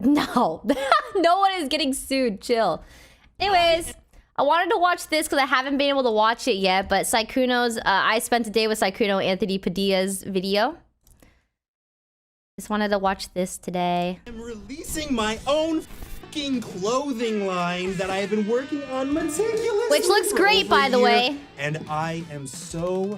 No. No one is getting sued. Chill. Anyways, I wanted to watch this because I haven't been able to watch it yet, but Sykkuno's, I spent a day with Sykkuno, AnthonyPadilla's video. Just wanted to watch this today. I'm releasing my own fucking clothing line that I have been working on meticulously. Which looks great, by the way. And I am so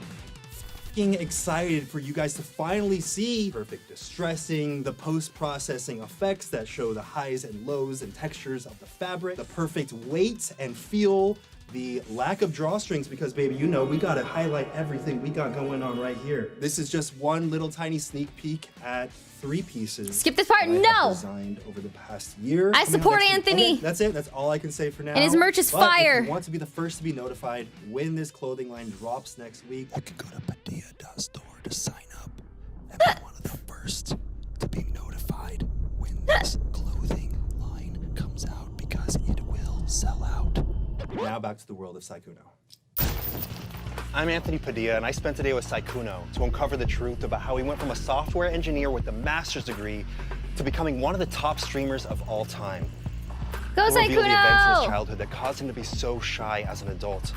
fucking excited for you guys to finally see perfect distressing, the post-processing effects that show the highs and lows and textures of the fabric, the perfect weight and feel, the lack of drawstrings, because baby, you know, we gotta highlight everything we got going on right here. This is just one little tiny sneak peek at 3 pieces. Skip this part, that I no! have designed over the past year. I support Anthony. Okay, that's it, that's all I can say for now. And his merch is but fire. If you want to be the first to be notified when this clothing line drops next week, you can go to Padilla.store to sign up and be one of the first to be notified when this clothing line comes out, because it will sell out. Now back to the world of Sykkuno. I'm Anthony Padilla, and I spent today with Sykkuno to uncover the truth about how he went from a software engineer with a master's degree to becoming one of the top streamers of all time. Go He'll reveal the events in his Sykkuno! childhood that caused him to be so shy as an adult.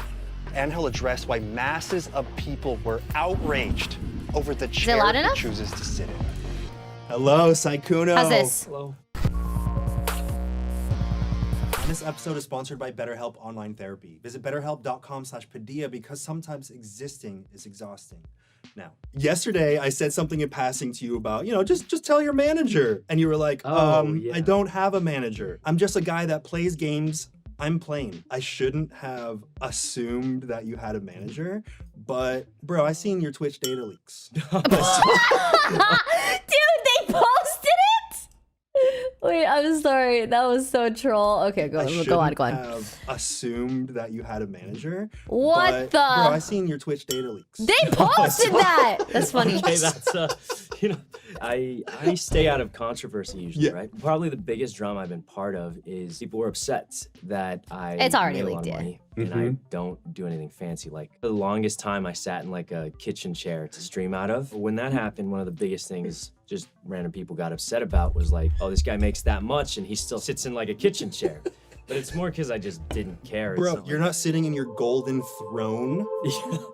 And he'll address why masses of people were outraged over the chair loud he enough? chooses to sit in. Hello, Sykkuno. How's this? Hello. This episode is sponsored by BetterHelp Online Therapy. Visit betterhelp.com/Padilla because sometimes existing is exhausting. Now, yesterday I said something in passing to you about, you know, just tell your manager. And you were like, yeah. I don't have a manager. I'm just a guy that plays games. I'm plain. I shouldn't have assumed that you had a manager, but bro, I seen your Twitch data leaks. Dude, they posted it? Wait, I'm sorry. That was so troll. Okay, go on. Have assumed that you had a manager. What but, the? Bro, I seen your Twitch data leaks. They posted that. That's funny. Okay, that's you know, I stay out of controversy usually, Yeah. right? Probably the biggest drama I've been part of is people were upset that I It's already made a lot leaked, of yeah. money and I don't do anything fancy. Like for the longest time, I sat in like a kitchen chair to stream out of. When that happened, one of the biggest things just random people got upset about was like, oh, this guy makes that much and he still sits in like a kitchen chair. But it's more because I just didn't care. It's Bro, you're not sitting in your golden throne.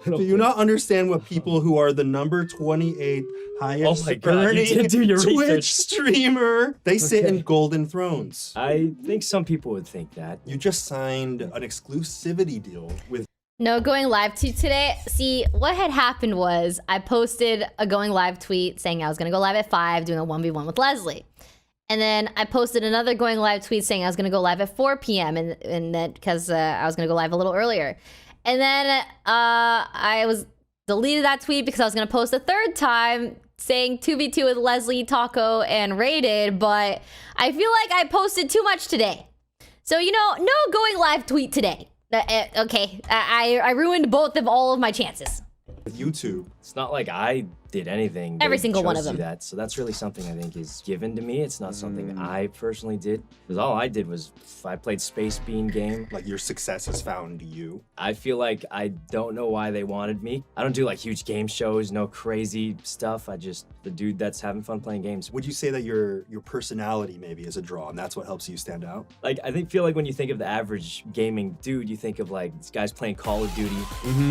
Do Do you not understand what people who are the number 28 highest Oh my God, you earning did do your Twitch research. streamer, they sit in Okay. golden thrones. I think some people would think that. You just signed an exclusivity deal with No going live tweet today. See, what had happened was I posted a going live tweet saying I was going to go live at 5 doing a 1v1 with Leslie. And then I posted another going live tweet saying I was going to go live at 4 p.m. and that because I was going to go live a little earlier. And then I was deleted that tweet because I was going to post a third time saying 2v2 with Leslie, Taco, and Rated, but I feel like I posted too much today. So, you know, no going live tweet today. Okay, I ruined both of all of my chances. YouTube. It's not like I did anything. Every They single one chose of to do them. that. So that's really something I think is given to me. It's not something I personally did. Because all I did was I played Space Bean game. Like your success has found you. I feel like I don't know why they wanted me. I don't do like huge game shows, no crazy stuff. I just the dude that's having fun playing games. Would you say that your personality maybe is a draw and that's what helps you stand out? Like I feel like when you think of the average gaming dude, you think of like this guy's playing Call of Duty,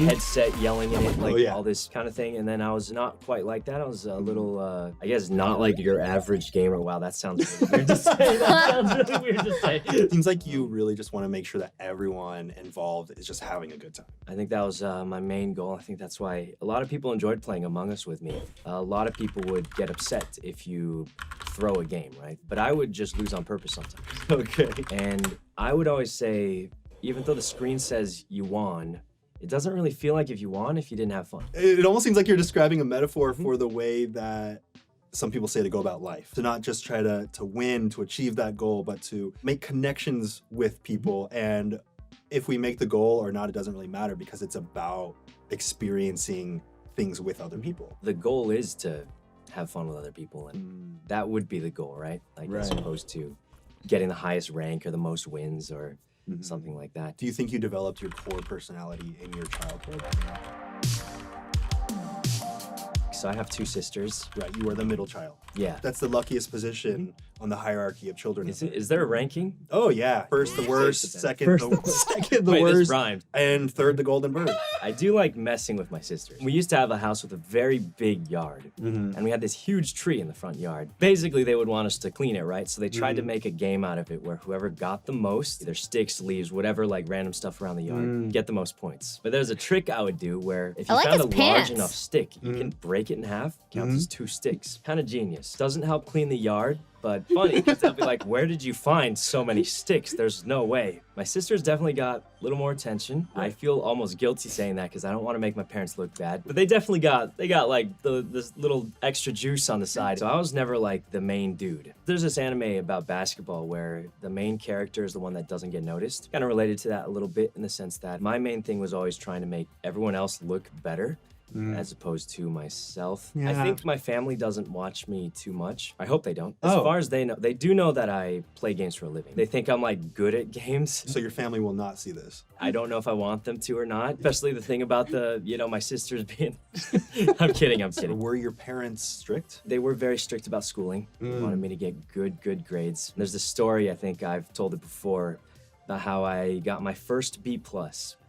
headset yelling in it, like all this kind of thing. And then I was not quite like that. I was a little, I guess, not like your average gamer. Wow, that sounds really weird to say. That sounds really weird to say. It seems like you really just want to make sure that everyone involved is just having a good time. I think that was my main goal. I think that's why a lot of people enjoyed playing Among Us with me. A lot of people would get upset if you throw a game, right? But I would just lose on purpose sometimes. Okay. And I would always say, even though the screen says you won, it doesn't really feel like if you won if you didn't have fun. It almost seems like you're describing a metaphor for the way that some people say to go about life. To not just try to win, to achieve that goal, but to make connections with people. And if we make the goal or not, it doesn't really matter because it's about experiencing things with other people. The goal is to have fun with other people, and that would be the goal, right? Like as opposed to getting the highest rank or the most wins or something like that. Do you think you developed your core personality in your childhood? So I have 2 sisters. Right, you were the middle child. Yeah. That's the luckiest position on the hierarchy of children. Is there a ranking? Oh yeah, first the worst, second the Wait, this worst, rhymed. and third the golden bird. I do like messing with my sisters. We used to have a house with a very big yard, and we had this huge tree in the front yard. Basically, they would want us to clean it, right? So they tried to make a game out of it where whoever got the most, either sticks, leaves, whatever, like random stuff around the yard, get the most points. But there's a trick I would do where if you like found a his large pants. enough stick, you can break it in half, counts as 2 sticks. Kind of genius. Doesn't help clean the yard, but funny, because they'll be like, where did you find so many sticks? There's no way. My sisters definitely got a little more attention. I feel almost guilty saying that because I don't want to make my parents look bad, but they definitely got like this little extra juice on the side. So I was never like the main dude. There's this anime about basketball where the main character is the one that doesn't get noticed. Kind of related to that a little bit in the sense that my main thing was always trying to make everyone else look better. As opposed to myself. I Yeah. think my family doesn't watch me too much. I hope they don't. As far as they know, they do know that I play games for a living. They think I'm like good at games. So your family will not see this. I don't know if I want them to or not. Especially the thing about my sisters being. I'm kidding. Were your parents strict? They were very strict about schooling. They wanted me to get good grades. There's this story, I think I've told it before, about how I got my first B+.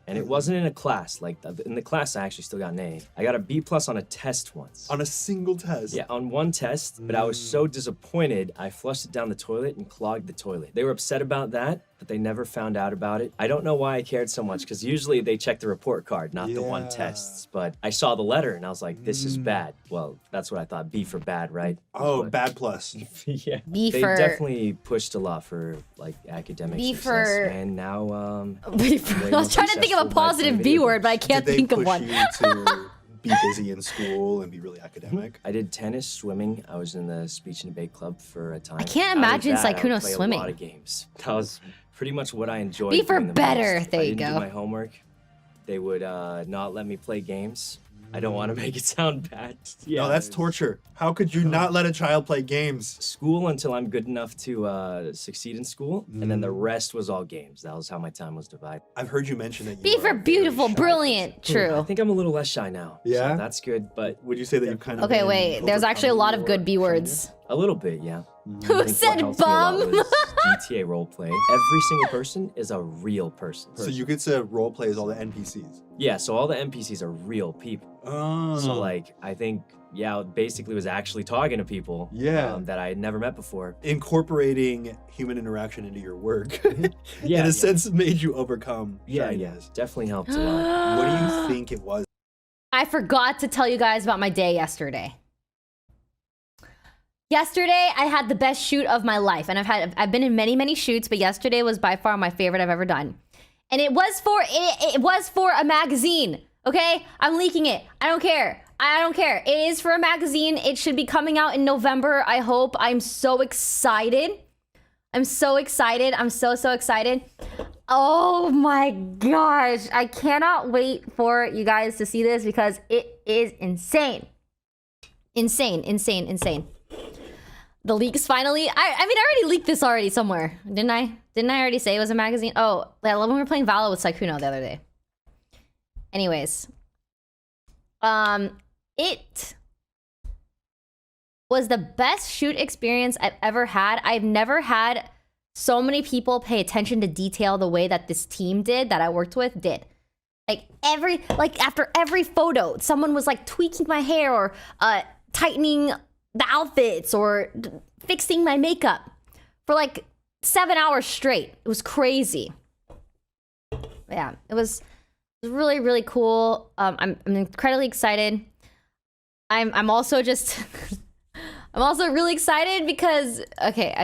And it wasn't in a class. Like, in the class, I actually still got an A. I got a B+ on a test once. On a single test? Yeah, on one test, but I was so disappointed, I flushed it down the toilet and clogged the toilet. They were upset about that, but they never found out about it. I don't know why I cared so much, because usually they check the report card, not the one tests. But I saw the letter, and I was like, this is bad. Well, that's what I thought, B for bad, right? Oh, But- bad plus. yeah. B They for- definitely pushed a lot for, like, academic B success. for- And now, I was trying to think of a positive B word, but I can't Did they think of push one. you to be busy in school and be really academic? I did tennis, swimming. I was in the speech and debate club for a time. I can't Out of imagine that, I would Sykkuno play swimming. A lot of games. That was pretty much what I enjoyed. Be for doing the better. most. There If I you didn't go. do my homework. They would not let me play games. I don't want to make it sound bad. Yeah, No, that's torture. How could you not let a child play games? School until I'm good enough to succeed in school, and then the rest was all games. That was how my time was divided. I've heard you mention that you B are for a very beautiful, shy brilliant, person. I true. think I'm a little less shy now. Yeah? So that's good, but Would you say that you've kind of Okay, been wait. There's actually a lot of good B overcoming words. a little bit, yeah. Who said bum? GTA roleplay. Every single person is a real person. it? So you could say role play as all the NPCs. Yeah, so all the NPCs are real people. Oh. So like, I think, yeah, basically was actually talking to people that I had never met before. Incorporating human interaction into your work, Yeah, in a sense, made you overcome Yeah, shyness. definitely helped a lot. What do you think it was? I forgot to tell you guys about my day yesterday. Yesterday, I had the best shoot of my life, and I've been in many shoots, but yesterday was by far my favorite I've ever done. And it was for a magazine. Okay, I'm leaking it. I don't care. It is for a magazine. It should be coming out in November. I hope. I'm so excited. I'm so excited. I'm so excited. Oh my gosh. I cannot wait for you guys to see this because it is insane. Insane. The leaks finally. I mean, I already leaked this already somewhere. Didn't I? Didn't I already say it was a magazine? Oh, I love when we were playing Valorant with Sykkuno the other day. Anyways. It was the best shoot experience I've ever had. I've never had so many people pay attention to detail the way that this team did, that I worked with, did. After every photo, someone was like tweaking my hair or tightening the outfits or fixing my makeup for like 7 hours straight. It was crazy. Yeah, it was really cool. I'm incredibly excited. I'm also just I'm also really excited because okay.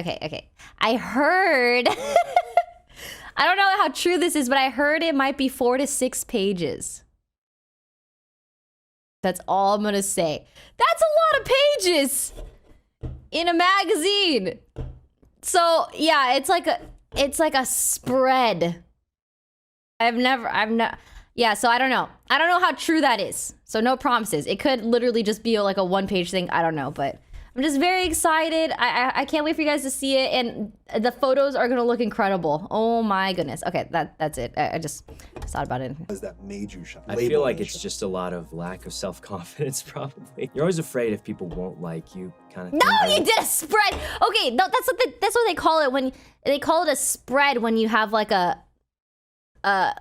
I heard I don't know how true this is, but I heard it might be 4 to 6 pages. That's all I'm gonna say. That's a lot of pages in a magazine. So yeah, it's like a spread. Yeah, so I don't know. I don't know how true that is. So no promises. It could literally just be like a 1-page thing. I don't know, but I'm just very excited. I can't wait for you guys to see it, and the photos are gonna look incredible. Oh my goodness. Okay, that's it. I just thought about it. That made you shine? I feel like it's just a lot of lack of self-confidence, probably. You're always afraid if people won't like you, kind of. No, you did a spread. Okay, no, that's what they call it when they call it a spread when you have like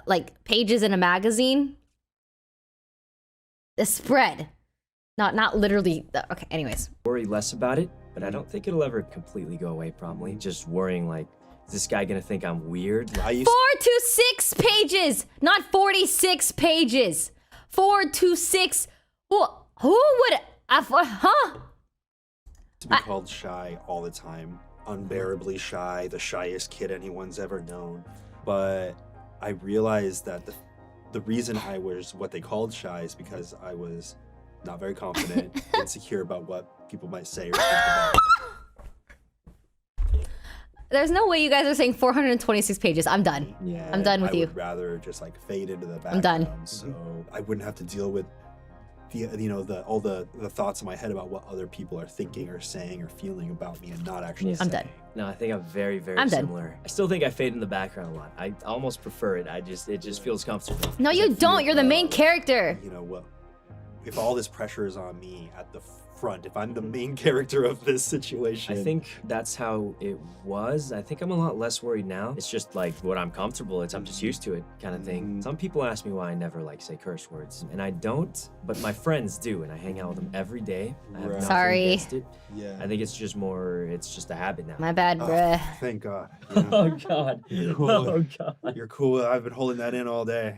like pages in a magazine. A spread, not literally. Okay, anyways. Worry less about it, but I don't think it'll ever completely go away. Probably just worrying like, is this guy gonna think I'm weird? 4 to 6 pages, not 46 pages. 4 to 6. Who would? Huh? To be called shy all the time, unbearably shy, the shyest kid anyone's ever known. But I realized that the reason I was what they called shy is because I was not very confident, insecure about what people might say or think about. There's no way you guys are saying 426 pages. I'm done. Yeah, I'm done with you. I would rather just like fade into the background. I'm done. So I wouldn't have to deal with all the thoughts in my head about what other people are thinking or saying or feeling about me and not actually I'm saying. done. No, I think I'm very done. similar. I still think I fade in the background a lot. I almost prefer it. It just feels comfortable. No, you don't. You're the main character. You know what? If all this pressure is on me at the front, if I'm the main character of this situation, I think that's how it was. I think I'm a lot less worried now. It's just like what I'm comfortable. I'm just used to it, kind of thing. Some people ask me why I never like say curse words, and I don't. But my friends do, and I hang out with them every day. I have nothing Sorry. against it. Yeah. I think it's just more. It's just a habit now. My bad, bruh. Thank God. You know? Oh God. Cool. Oh God. You're cool. I've been holding that in all day.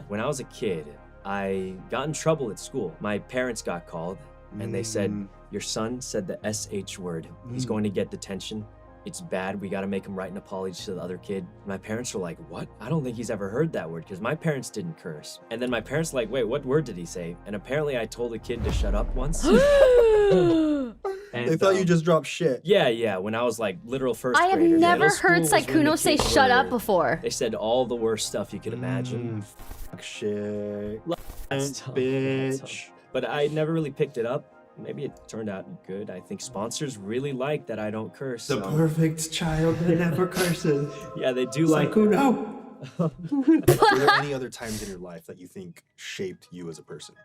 When I was a kid, I got in trouble at school. My parents got called, and they said, your son said the SH word. He's going to get detention. It's bad. We got to make him write an apology to the other kid. My parents were like, what? I don't think he's ever heard that word, because my parents didn't curse. And then my parents were like, wait, what word did he say? And apparently I told a kid to shut up once. And, They thought you just dropped shit. Yeah, when I was like literal first I have grader. never Middle heard school was when Sykkuno the say kids shut were- up before. They said all the worst stuff you could imagine. Fuck shit. That's tough, that's Bitch. tough. But I never really picked it up. Maybe it turned out good. I think sponsors really like that I don't curse. The so- perfect child that never curses. Yeah, they do like. Sykkuno. Were there any other times in your life that you think shaped you as a person?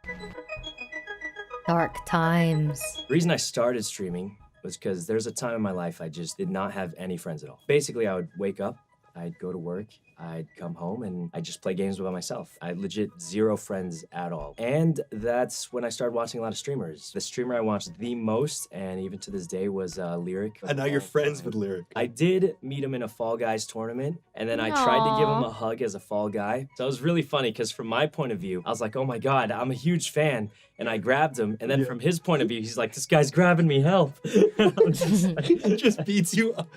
Dark times. The reason I started streaming was because there's a time in my life I just did not have any friends at all. Basically, I would wake up, I'd go to work, I'd come home, and I'd just play games by myself. I had legit 0 friends at all. And that's when I started watching a lot of streamers. The streamer I watched the most, and even to this day, was Lyric. And now you're friends with Lyric. I did meet him in a Fall Guys tournament, and then I tried to give him Aw. a hug as a Fall Guy. So it was really funny, because from my point of view, I was like, oh my God, I'm a huge fan. And I grabbed him, and then from his point of view, he's like, this guy's grabbing me, help. I'm just like, He just beats you up.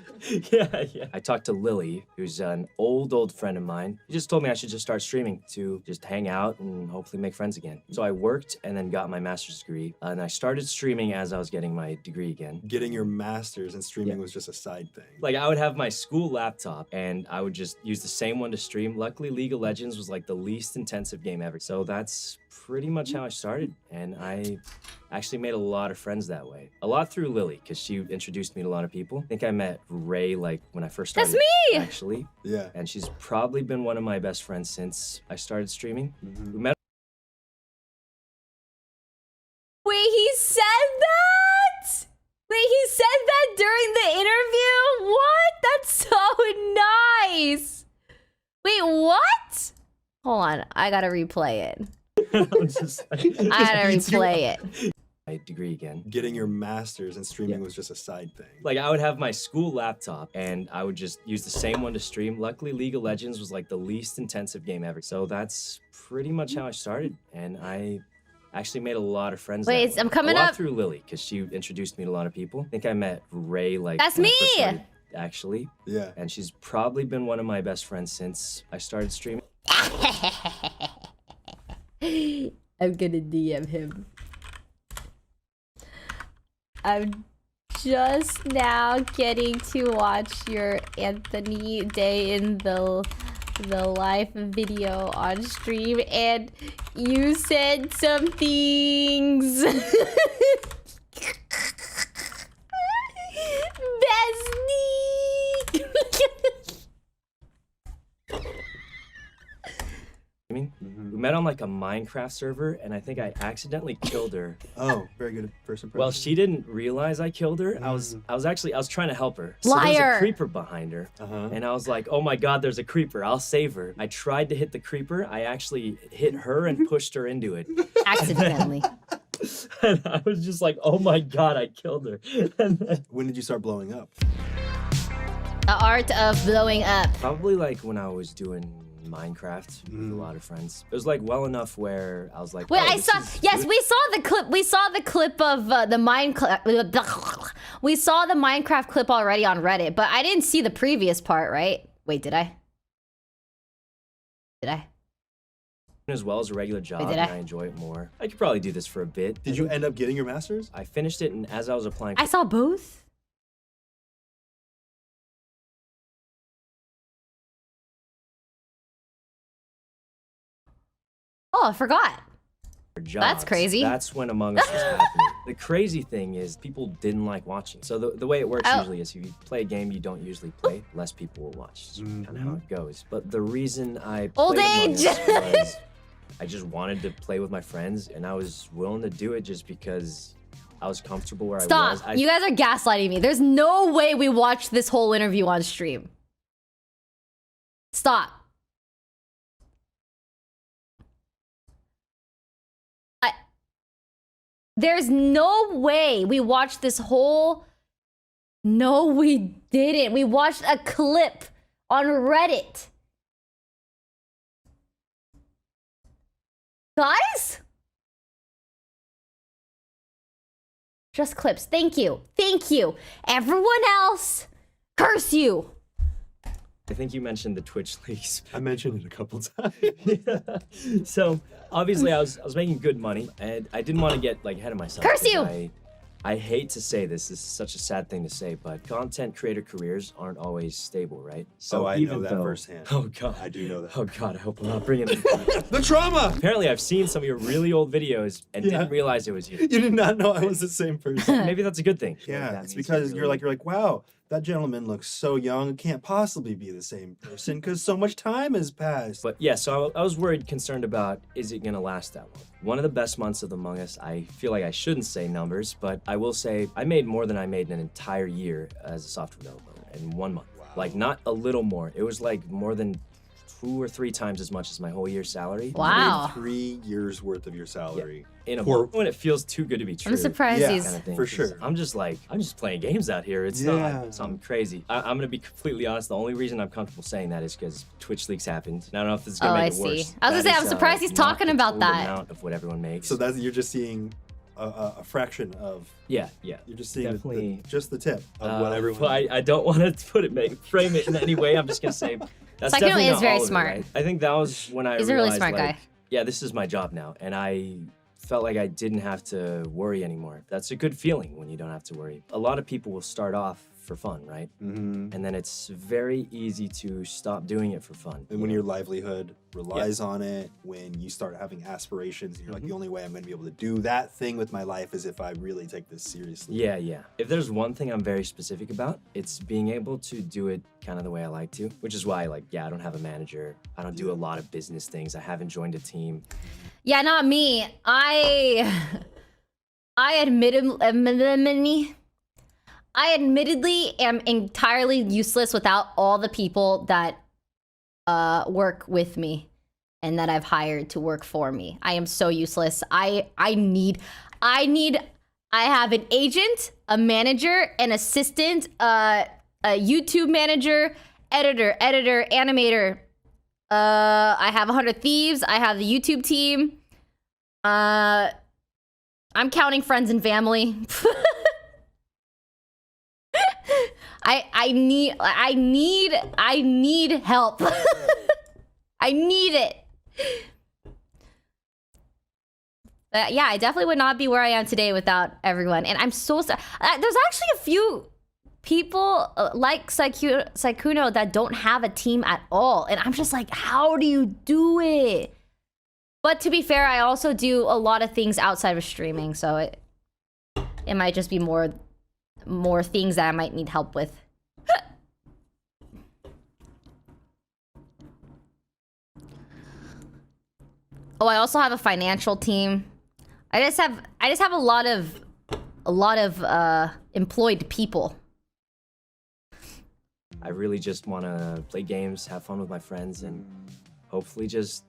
yeah. I talked to Lily, who's an old friend of mine. He just told me I should just start streaming to just hang out and hopefully make friends again. So I worked and then got my master's degree, and I started streaming as I was getting my degree again. Getting your master's and streaming was just a side thing. Like, I would have my school laptop, and I would just use the same one to stream. Luckily, League of Legends was like the least intensive game ever. So that's pretty much how I started, and I actually made a lot of friends that way. A lot through Lily, because she introduced me to a lot of people. I think I met Ray like when I first started. That's me! Actually. Yeah. And she's probably been one of my best friends since I started streaming. We met. Wait, he said that? Wait, he said that during the interview? What? That's so nice. Wait, what? Hold on, I gotta replay it. I'm just like, I gotta replay it. my degree again. Getting your master's and streaming was just a side thing. Like, I would have my school laptop, and I would just use the same one to stream. Luckily, League of Legends was like the least intensive game ever. So that's pretty much how I started, and I actually made a lot of friends. Wait, that way. I'm coming a lot up. through Lily, because she introduced me to a lot of people. I think I met Ray like That's when I me! first started, actually. Yeah. And she's probably been one of my best friends since I started streaming. I'm gonna DM him. I'm just now getting to watch your Anthony Day in the live video on stream, and you said some things. met on like a Minecraft server, and I think I accidentally killed her. Oh, very good first impression. Well, she didn't realize I killed her. I was trying to help her. So Liar. there's a creeper behind her, and I was like, oh my god, there's a creeper. I'll save her. I tried to hit the creeper. I actually hit her and pushed her into it. Accidentally. And I was just like, oh my god, I killed her. And then, When did you start blowing up? The art of blowing up. probably like when I was doing Minecraft with a lot of friends. It was like well enough where I was like, Wait, oh, I this saw. is Yes, good. we saw the clip. We saw the clip of the We saw the Minecraft clip already on Reddit, but I didn't see the previous part. Right? Wait, did I? Did I? As well as a regular job, did and I? I enjoy it more. I could probably do this for a bit. Did you end up getting your master's? I finished it, and as I was applying, I saw both. Oh, I forgot. for jobs, crazy. That's when Among Us was happening. The crazy thing is people didn't like watching. So the way it works usually is if you play a game you don't usually play, less people will watch. It's kind of how it goes. But the reason I Old played Among age. Us was I just wanted to play with my friends, and I was willing to do it just because I was comfortable where I was. Stop. You guys are gaslighting me. There's no way we watched this whole interview on stream. Stop. There's no way we watched this whole... No, we didn't. We watched a clip on Reddit. Guys? Just clips. Thank you. Thank you. Everyone else, curse you. I think you mentioned the Twitch leaks. I mentioned it a couple times. So obviously I was making good money, and I didn't want to get like ahead of myself. Curse 'cause you! I hate to say this. This is such a sad thing to say, but content creator careers aren't always stable, right? So I know that though, firsthand. Oh god, I do know that. Oh god, I hope I'm not bringing it. The trauma! Apparently, I've seen some of your really old videos and didn't realize it was you. You did not know I was the same person. Maybe that's a good thing. Yeah, That it's means because really- you're like, wow, that gentleman looks so young. It can't possibly be the same person because so much time has passed. But yeah, so I was worried, concerned about, is it gonna last that long? One of the best months of Among Us, I feel like I shouldn't say numbers, but I will say I made more than I made in an entire year as a software developer in 1 month. Wow. Like not a little more. It was like more than 2 or 3 times as much as my whole year's salary. Wow. 3 years worth of your salary. In a For- month, when it feels too good to be true. I'm surprised Yeah. he's... Kind of thing, For 'cause sure. I'm just playing games out here. It's Yeah. not something crazy. I'm gonna be completely honest. The only reason I'm comfortable saying that is because Twitch leaks happened. And I don't know if this is gonna Oh, make I it worse. see. I was gonna That say, I'm is, surprised he's not talking the about total that. amount of what everyone makes. So that's you're just seeing a fraction of. yeah. You're just seeing Definitely. just the tip of what everyone. But I don't want to frame it in any way. I'm just gonna say that's Sykkuno definitely is not very all of it, smart. right? I think that was when I He's a really realized, smart like, guy. yeah, this is my job now, and I felt like I didn't have to worry anymore. That's a good feeling when you don't have to worry. A lot of people will start off for fun, right? Mm-hmm. And then it's very easy to stop doing it for fun. And when your livelihood relies on it, when you start having aspirations, and you're like, the only way I'm going to be able to do that thing with my life is if I really take this seriously. Yeah. If there's one thing I'm very specific about, it's being able to do it kind of the way I like to, which is why, like, yeah, I don't have a manager. I don't do a lot of business things. I haven't joined a team. Yeah, not me. I admittedly am entirely useless without all the people that work with me and that I've hired to work for me. I am so useless. I have an agent, a manager, an assistant, a YouTube manager, editor, animator. I have 100 Thieves. I have the YouTube team. I'm counting friends and family. I need help. I need it. Yeah, I definitely would not be where I am today without everyone. And I'm so sorry. There's actually a few people like Sykkuno that don't have a team at all. And I'm just like, how do you do it? But to be fair, I also do a lot of things outside of streaming. So it might just be more things that I might need help with. Oh, I also have a financial team. I just have a lot of employed people. I really just want to play games, have fun with my friends, and hopefully just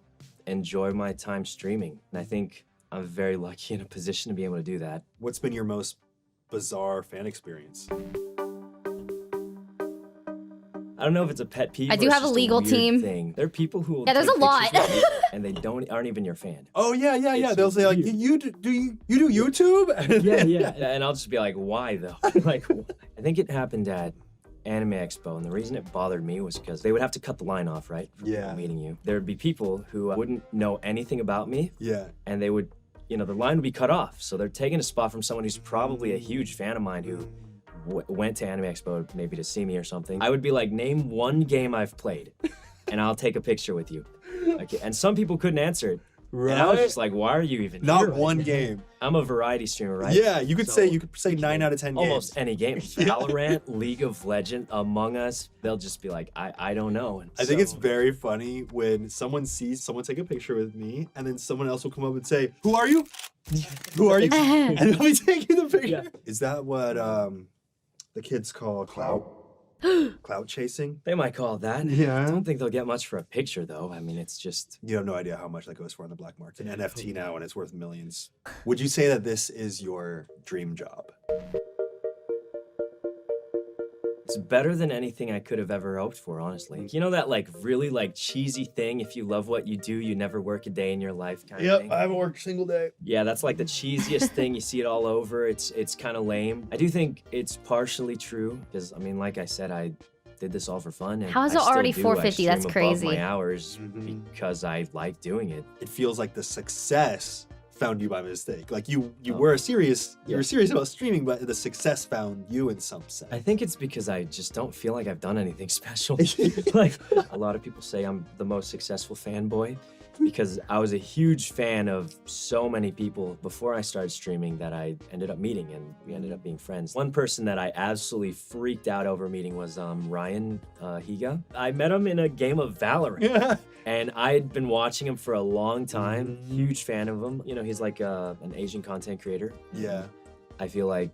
enjoy my time streaming. And I think I'm very lucky in a position to be able to do that. What's been your most bizarre fan experience? I don't know if it's a pet peeve. I do have a legal team. Thing. There are people who will Yeah, there's take a lot. pictures with you and they aren't even your fan. Oh yeah. It's They'll say like, weird. you do YouTube? Yeah. And I'll just be like, why though? Like, I think it happened at Anime Expo, and the reason it bothered me was because they would have to cut the line off, right? From Yeah. meeting you. There would be people who wouldn't know anything about me, Yeah. and they would, the line would be cut off. So they're taking a spot from someone who's probably a huge fan of mine who went to Anime Expo maybe to see me or something. I would be like, name one game I've played, and I'll take a picture with you. Okay. And some people couldn't answer it. Right. And I was just like, why are you even here Not right one now? game. I'm a variety streamer, right? Yeah, you could So, say 9 out of 10 games. almost any game. Valorant, League of Legends, Among Us, they'll just be like, I don't know. And I think it's so- very funny when someone sees someone take a picture with me, and then someone else will come up and say, "Who are you? Who are you?" And they'll be taking the picture. Yeah. Is that what the kids call clout chasing? They might call it that. Yeah. I don't think they'll get much for a picture, though. I mean, it's just... You have no idea how much that goes for on the black market. An NFT now, and it's worth millions. Would you say that this is your dream job? It's better than anything I could have ever hoped for, honestly. You know that, like, really, like, cheesy thing, if you love what you do, you never work a day in your life kind of thing? haven't worked a single day. Yeah, that's like the cheesiest thing. You see it all over. It's kind of lame. I do think it's partially true because, I mean, like I said, I did this all for fun. And How is I it still already do. 450? I That's stream above crazy. my hours because I like doing it. It feels like the success found you by mistake. Like you were serious about streaming, but the success found you in some sense. I think it's because I just don't feel like I've done anything special. Like, a lot of people say I'm the most successful fanboy because I was a huge fan of so many people before I started streaming that I ended up meeting, and we ended up being friends. One person that I absolutely freaked out over meeting was Ryan Higa. I met him in a game of Valorant. And I had been watching him for a long time, huge fan of him. You know, he's like an Asian content creator. Yeah. I feel like,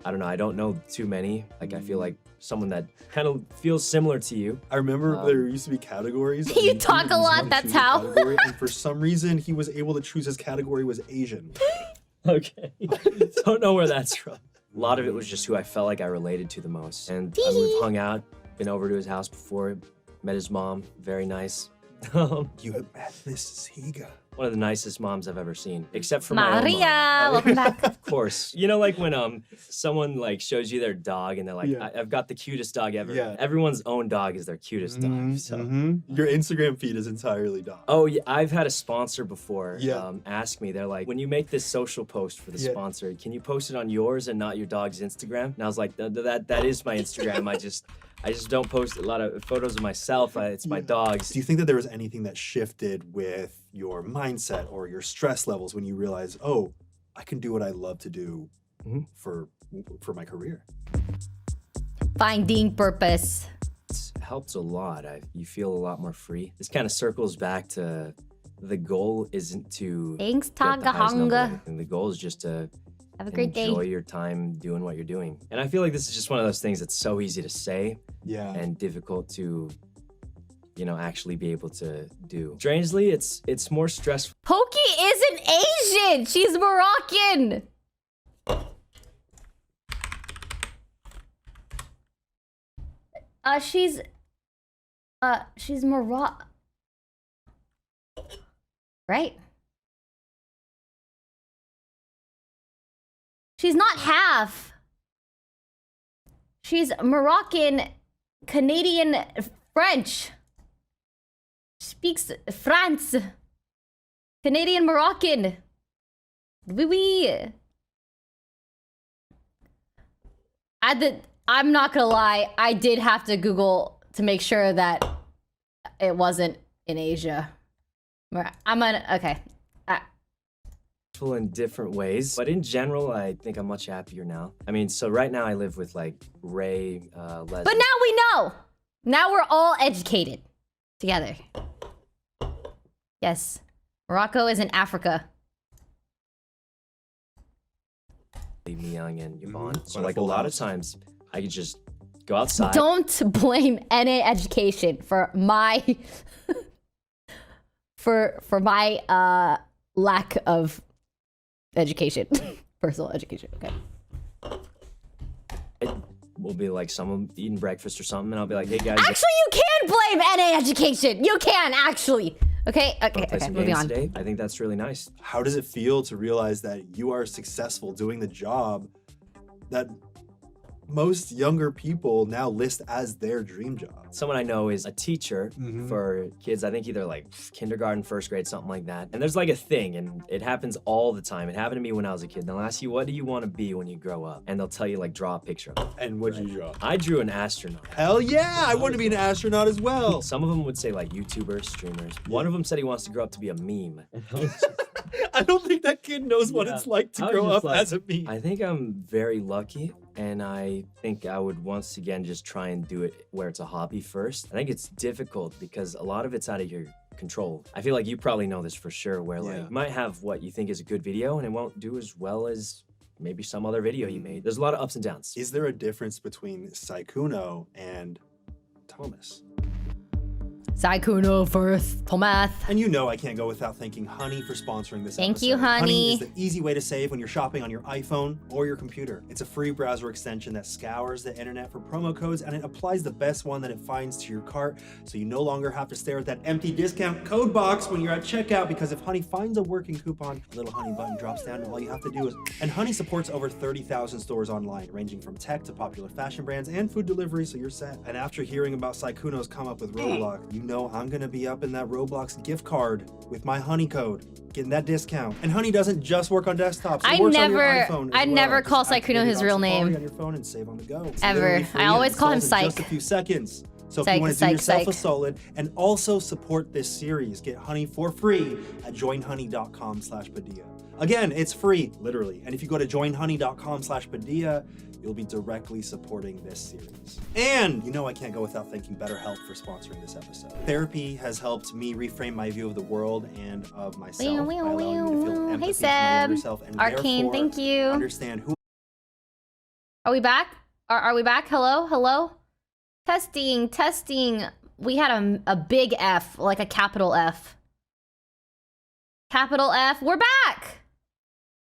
I don't know, I don't know too many. Like, I feel like someone that kind of feels similar to you. I remember there used to be categories. on You YouTube, talk a and lot, you that's choose a how. category, and for some reason, he was able to choose his category was Asian. Okay. Don't know where that's from. A lot of it was just who I felt like I related to the most. And we've hung out, been over to his house before, met his mom, very nice. You have met Mrs. Higa. One of the nicest moms I've ever seen, except for my own mom. Maria, welcome back. Of course. You know, like when someone like shows you their dog and they're like, Yeah. I've got the cutest dog ever. Yeah. Everyone's own dog is their cutest dog. So. Your Instagram feed is entirely dog. Oh yeah, I've had a sponsor before Yeah. ask me. They're like, when you make this social post for the Yeah. sponsor, can you post it on yours and not your dog's Instagram? And I was like, that is my Instagram. I just don't post a lot of photos of myself. It's my dogs. Do you think that there was anything that shifted with your mindset or your stress levels when you realized, oh, I can do what I love to do for my career? Finding purpose. It helps a lot. You feel a lot more free. This kind of circles back to the goal isn't to Thanks, get the highest number or Tagahanga. anything. The goal is just to Have a great day. enjoy your time doing what you're doing. And I feel like this is just one of those things that's so easy to say Yeah. and difficult to, actually be able to do. Strangely, it's more stressful. Pokey isn't Asian. She's Moroccan. She's Moroccan. Right? She's not half. She's Moroccan, Canadian, French. Speaks France. Canadian Moroccan. Oui, oui. I'm not gonna lie, I did have to Google to make sure that it wasn't in Asia. Okay. In different ways, but in general, I think I'm much happier now. I mean, so right now I live with like Ray, Leslie. But now we know. Now we're all educated together. Yes. Morocco is in Africa. Leave me young and Yvonne. So Quite a like a full lot of house. times I could just go outside. Don't blame NA education for my for my lack of education. Personal education. Okay. We'll be like someone eating breakfast or something, and I'll be like, hey guys, Actually, you can blame NA education. You can actually. Okay. wanna Okay. play Okay. some Moving games on. today. I think that's really nice. How does it feel to realize that you are successful doing the job that most younger people now list as their dream job? Someone I know is a teacher for kids, I think either like kindergarten, first grade, something like that. And there's like a thing, and it happens all the time. It happened to me when I was a kid. They'll ask you, what do you want to be when you grow up? And they'll tell you, like, draw a picture of it. And what did you draw? I drew an astronaut. Hell yeah, I want to be an astronaut as well. Some of them would say like YouTubers, streamers. One of them said he wants to grow up to be a meme. I don't think that kid knows what Yeah. it's like to I was grow just up like, as a meme. I think I'm very lucky, and I think I would once again just try and do it where it's a hobby first. I think it's difficult because a lot of it's out of your control. I feel like you probably know this for sure, where like you might have what you think is a good video and it won't do as well as maybe some other video you made. There's a lot of ups and downs. Is there a difference between Sykkuno and Thomas? Sykkuno first, Thomas. And you know I can't go without thanking Honey for sponsoring this Thank episode. you, Honey. Honey is the easy way to save when you're shopping on your iPhone or your computer. It's a free browser extension that scours the internet for promo codes, and it applies the best one that it finds to your cart, so you no longer have to stare at that empty discount code box when you're at checkout, because if Honey finds a working coupon, a little Honey button drops down, and all you have to do is... And Honey supports over 30,000 stores online, ranging from tech to popular fashion brands and food delivery, so you're set. And after hearing about Sykkuno's come up with Roblox, you know I'm gonna be up in that Roblox gift card with my Honey code, getting that discount. And Honey doesn't just work on desktops. It works on your iPhone as I'd well. never Just call activate Sykkuno it his on real Safari name. on your phone and save on the go. It's Ever. literally free I and always call him installs in just Syke. a few seconds. So if Syke, you want to do Syke, yourself a Syke. solid and also support this series, get Honey for free at joinhoney.com/Padilla. Again, it's free, literally. And if you go to joinhoney.com/Padilla, you'll be directly supporting this series. And you know I can't go without thanking BetterHelp for sponsoring this episode. Therapy has helped me reframe my view of the world and of myself by allowing me to feel empathy Hey, for my Seb. younger self and Arcane, therefore thank you. understand who Are we back? Are we back? Hello? Hello? Testing, testing. We had a big F, like a capital F. Capital F. We're back!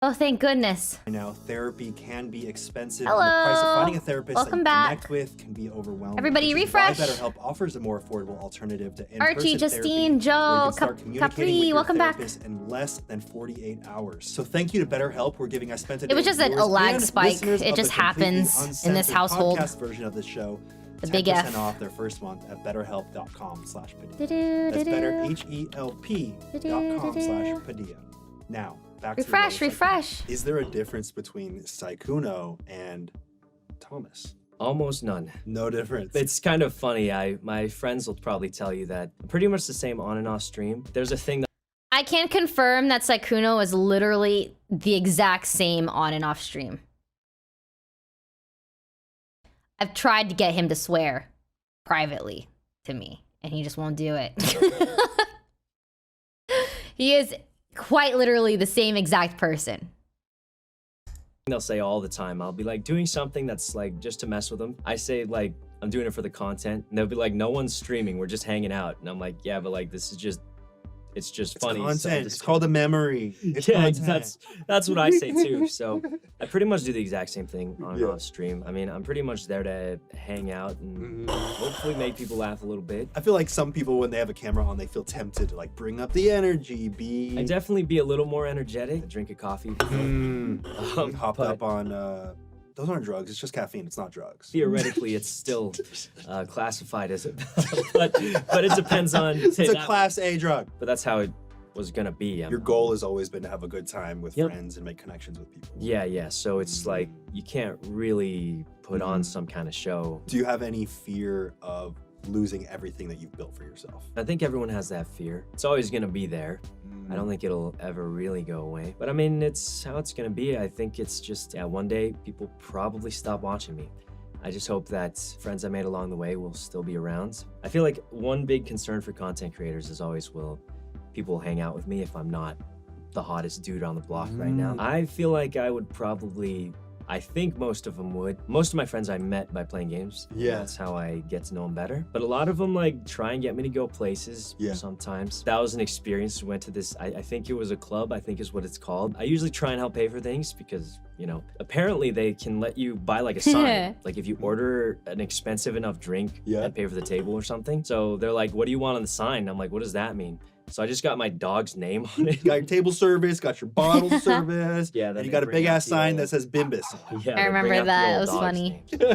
Oh, thank goodness. now therapy can be expensive. Hello. And the price of finding a therapist Welcome that you back. connect with can be overwhelming. Everybody which is why refresh. BetterHelp offers a more affordable alternative to in-person Archie, therapy, Justine, where you Joe, can start communicating Capri, with your welcome back. therapist in less than 48 hours. So thank you to BetterHelp. We're giving I Spent a Day It was just viewers a lag and spike. listeners It of just the completely happens in this uncensored household. podcast version of this show. The 10% big F. off their first month at betterhelp.com/Padilla. Do-do, That's do-do. better, HELP.com/Padilla. Now, back to Refresh, the real refresh. segment. Is there a difference between Sykkuno and Thomas? Almost none. No difference. It's kind of funny. My friends will probably tell you that I'm pretty much the same on and off stream. There's a thing that I can confirm that Sykkuno is literally the exact same on and off stream. I've tried to get him to swear privately to me, and he just won't do it. He is quite literally the same exact person. they'll say all the time. I'll be like doing something that's like just to mess with them. I say like I'm doing it for the content, and they'll be like, no one's streaming, we're just hanging out. And I'm like, yeah, but like this is just it's just It's funny. content. It's called a memory. It's Yeah, content. that's what I say too. So I pretty much do the exact same thing on and Yeah. off stream. I mean, I'm pretty much there to hang out and hopefully make people laugh a little bit. I feel like some people, when they have a camera on, they feel tempted to like bring up the energy, be I definitely be a little more energetic. Drink a coffee. hopped but- up on those aren't drugs, it's just caffeine, it's not drugs. Theoretically, it's still classified as a, but it depends on. It's a class A drug. But that's how it was gonna be. Your goal has always been to have a good time with Yep. friends and make connections with people. Yeah. So it's like you can't really put on some kind of show. Do you have any fear of losing everything that you've built for yourself? I think everyone has that fear. It's always gonna be there. I don't think it'll ever really go away. But I mean, it's how it's gonna be. I think it's just, yeah, one day people probably stop watching me. I just hope that friends I made along the way will still be around. I feel like one big concern for content creators is always, will people hang out with me if I'm not the hottest dude on the block right now. I feel like I would probably, I think most of them would. Most of my friends I met by playing games. Yeah. That's how I get to know them better. But a lot of them like try and get me to go places sometimes. That was an experience. We went to this, I think it was a club, I think is what it's called. I usually try and help pay for things because, you know, apparently they can let you buy like a sign. Like if you order an expensive enough drink and pay for the table or something. So they're like, what do you want on the sign? I'm like, what does that mean? So I just got my dog's name on it. You got your table service, got your bottle service, Yeah, and you got a big ass sign that says Bimbus. Yeah, I they remember bring out the that. It old was dog's funny. name.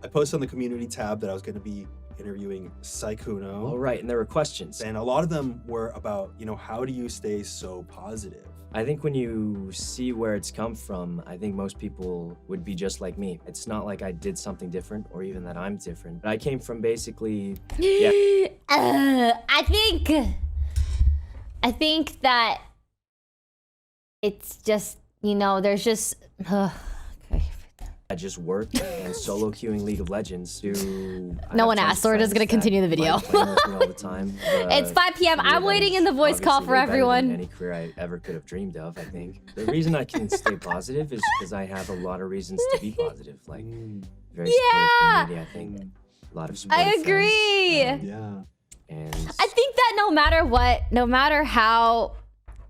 I posted on the community tab that I was going to be interviewing Sykkuno. All right, and there were questions. And a lot of them were about, you know, how do you stay so positive? I think when you see where it's come from, I think most people would be just like me. It's not like I did something different or even that I'm different. But I came from basically, I think that it's just, you know, there's just I just worked and solo queuing League of Legends to... No one asked, so we're just gonna continue the video. All the time. It's 5 p.m. I'm waiting in the voice call for everyone. Any career I ever could have dreamed of, I think. The reason I can stay positive is because I have a lot of reasons to be positive. Like, very supportive community, I think. A lot of support. I agree. Yeah. And I think that no matter what, no matter how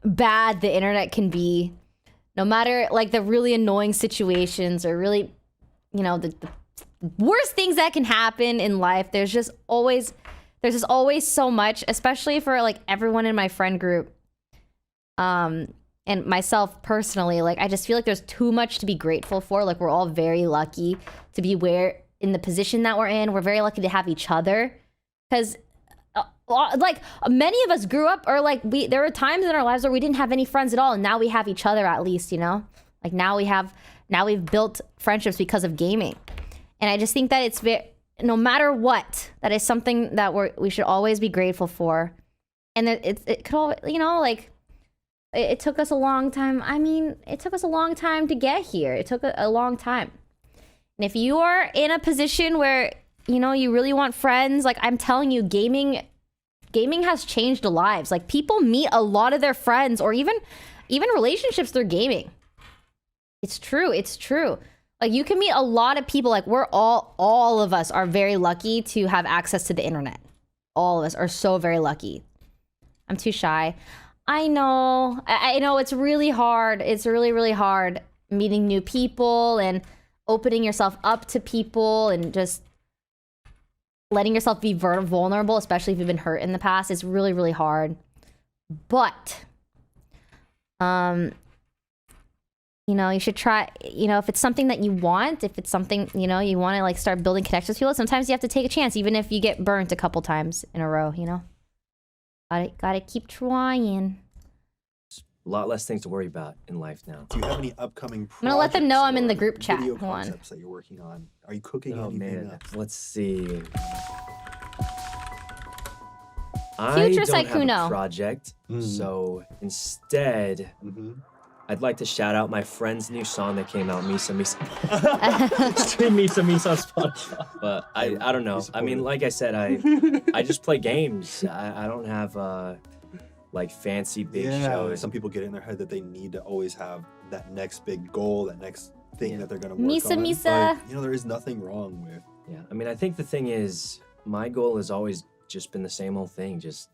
bad the internet can be, no matter like the really annoying situations or really, you know, the worst things that can happen in life, there's just always so much, especially for like everyone in my friend group, and myself personally. Like I just feel like there's too much to be grateful for. Like we're all very lucky to be in the position that we're in. We're very lucky to have each other, because like many of us grew up, or like there were times in our lives where we didn't have any friends at all, and now we have each other at least, you know? Like now we've built friendships because of gaming. And I just think that it's no matter what, that is something that we should always be grateful for. And it could all, you know, like it took us a long time. I mean, it took us a long time to get here. It took a long time. And if you are in a position where, you know, you really want friends, like I'm telling you, gaming has changed lives. Like people meet a lot of their friends or even relationships through gaming. It's true. Like you can meet a lot of people. Like we're all of us are very lucky to have access to the internet. All of us are so very lucky. I'm too shy. I know. I know it's really hard. It's really, really hard meeting new people and opening yourself up to people and just letting yourself be vulnerable, especially if you've been hurt in the past, is really, really hard. But, you know, you should try, you know, if it's something that you want, if it's something, you know, you want to like start building connections with people, sometimes you have to take a chance, even if you get burnt a couple times in a row, you know? Gotta keep trying. a lot less things to worry about in life now. Do you have any upcoming projects? I'm gonna let them know I'm in the group chat. Video Hold on. concepts that you're working on? Are you cooking Oh anything man, up? let's see. Future I don't have Sykkuno. a project, so instead, I'd like to shout out my friend's new song that came out, Misa Misa. Stream Misa Misa on Spotify. But I don't know. I mean, like I said, I just play games. I don't have like fancy big shows. Some people get in their head that they need to always have that next big goal, that next thing that they're gonna work Misa on. Misa. But, you know, there is nothing wrong with. Yeah, I mean, I think the thing is, my goal has always just been the same old thing, just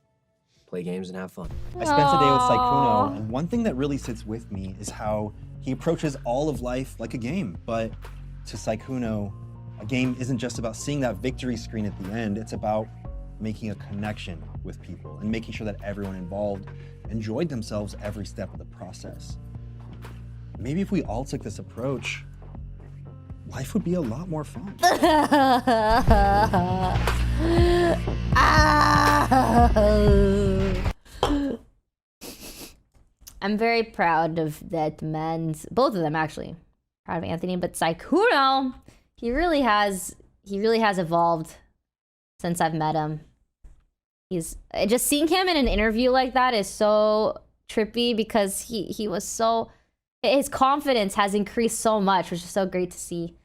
play games and have fun. I spent a day with Sykkuno, and one thing that really sits with me is how he approaches all of life like a game. But to Sykkuno, a game isn't just about seeing that victory screen at the end, it's about making a connection with people and making sure that everyone involved enjoyed themselves every step of the process. Maybe if we all took this approach, life would be a lot more fun. I'm very proud of that man's, both of them actually. Proud of Anthony, but Sykkuno, he really has evolved since I've met him. Just seeing him in an interview like that is so trippy because he was so, his confidence has increased so much, which is so great to see.